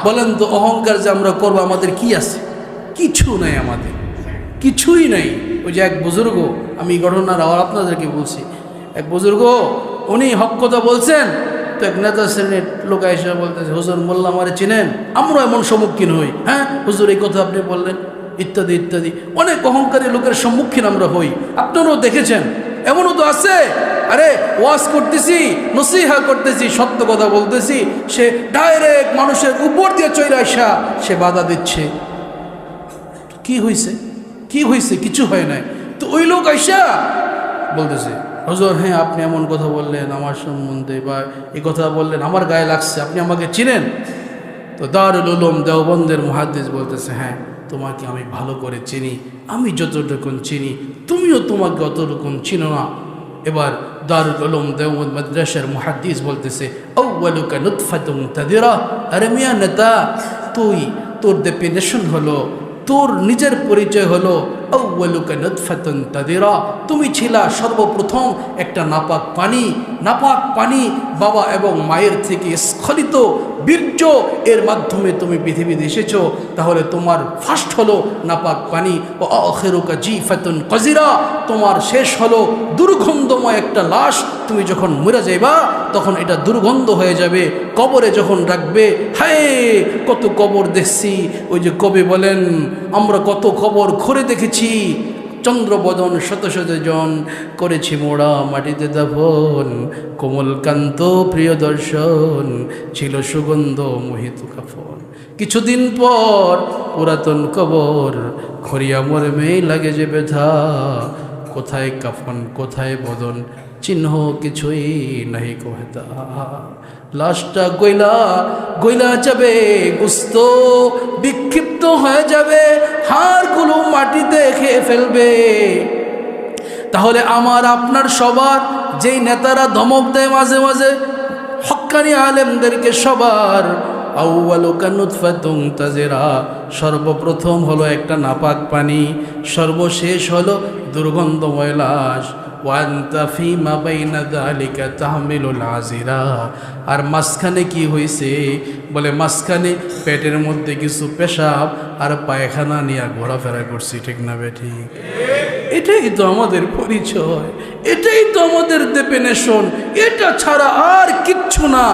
বলেন তো অহংকার যে আমরা করবো আমাদের কি আছে? কিছু নাই, আমাদের কিছুই নাই। ওই যে এক বুজুর্গ, আমি ঘটনার আবার আপনাদেরকে বলছি, এক বুজুর্গ উনি হক কথা বলছেন, তো এক নেতা শ্রেণীর লোক এসে বলতেছে, হুজুর মোল্লা আমারে চিনেন? আমরা এমন সম্মুখীন হই, হ্যাঁ হুজুর এই কথা আপনি বললেন, ইত্যাদি ইত্যাদি। অনেক অহংকারী লোকের সম্মুখীন আমরা হই, আপনারাও দেখেছেন। এমনও তো আছে, আরে ওয়াজ করতেছি, নসিহা করতেছি, সত্য কথা বলতেছি, সে ডাইরেক্ট মানুষের উপর দিয়ে চলে আসা সে বাধা দিচ্ছে। কি হয়েছে? কি হয়েছে? কিছু হয় নাই। তো ওই লোক আইসা বলতেছে, হুজুর হ্যাঁ আপনি এমন কথা বললেন আমার সম্বন্ধে, বা এই কথা বললেন আমার গায়ে লাগছে, আপনি আমাকে চিনেন? তো দারুল উলুম দেওবন্দের মুহাদ্দিস বলতেছে, হ্যাঁ তোমাকে আমি ভালো করে চিনি, আমি যতটুকু চিনি তুমিও তোমাকে অতটুকু চিনো না। এবার দারুল উলুম দেওবন্দ মাদ্রাসার মুহাদ্দিস বলতেছে, আউয়ালুকা নুতফাতুন তাদিরা। আরে মিয়া নেতা, তোর ডেফিনেশন হলো, তোর নিজের পরিচয় হলো আউয়ালুকা নুতফাতুন তাদিরা, তুমি ছিলা সর্বপ্রথম একটা নাপাক পানি বাবা এবং মায়ের থেকে স্খলিত বীর্য, এর মাধ্যমে তুমি পৃথিবীতে এসেছো। তাহলে তোমার ফার্স্ট হলো নাপাক পানি, ও আখিরুকা জিফাতুন কাজিরা, তোমার শেষ হলো দুর্গন্ধময় একটা লাশ। তুমি যখন মরে যাইবা তখন এটা দুর্গন্ধ হয়ে যাবে, কবরে যখন রাখবে, হায় কত কবর দেখছি। ওই যে কবি বলেন, আমরা কত কবর ঘুরে দেখেছি, চন্দ্রবদন শত শত জন করেছি মোড়া মাটিতে দাফন, কোমলকান্ত প্রিয় দর্শন ছিল সুগন্ধ মোহিত কাফন। কিছুদিন পর পুরাতন কবর খরিয়া মর্মে লাগে যে ব্যথা, কোথায় কাফন কোথায় বদন চিহ্ন কিছুই নাহি কহেতা। লাশটা গইলা যাবে, গুস্ত বিক্ষিপ্ত হয়ে যাবে, হাড়গুলো মাটিতে খেয়ে ফেলবে। তাহলে আমার আপনার সবার যেই নেতারা ধমক দেয় মাঝে মাঝে হক্কানি আলেমদেরকে, সবার আউয়ালুকা নুতফাতুন তাজিরা, সর্বপ্রথম হলো একটা নাপাক পানি, সর্বশেষ হলো দুর্গন্ধময় লাশ। ওয়ান্তা ফিমা বাইনা যালিকা তাহমিলুল আজিরা। আর মাঝখানে কি হয়েছে? বলে মাঝখানে পেটের মধ্যে কিছু পেশাব আর পায়খানা নিয়ে ঘোরাফেরা করছি, ঠিক না বেঠিক? এটাই তো আমাদের পরিচয়, এটাই তো আমাদের ডেফিনেশন, এটা ছাড়া আর কিচ্ছু না।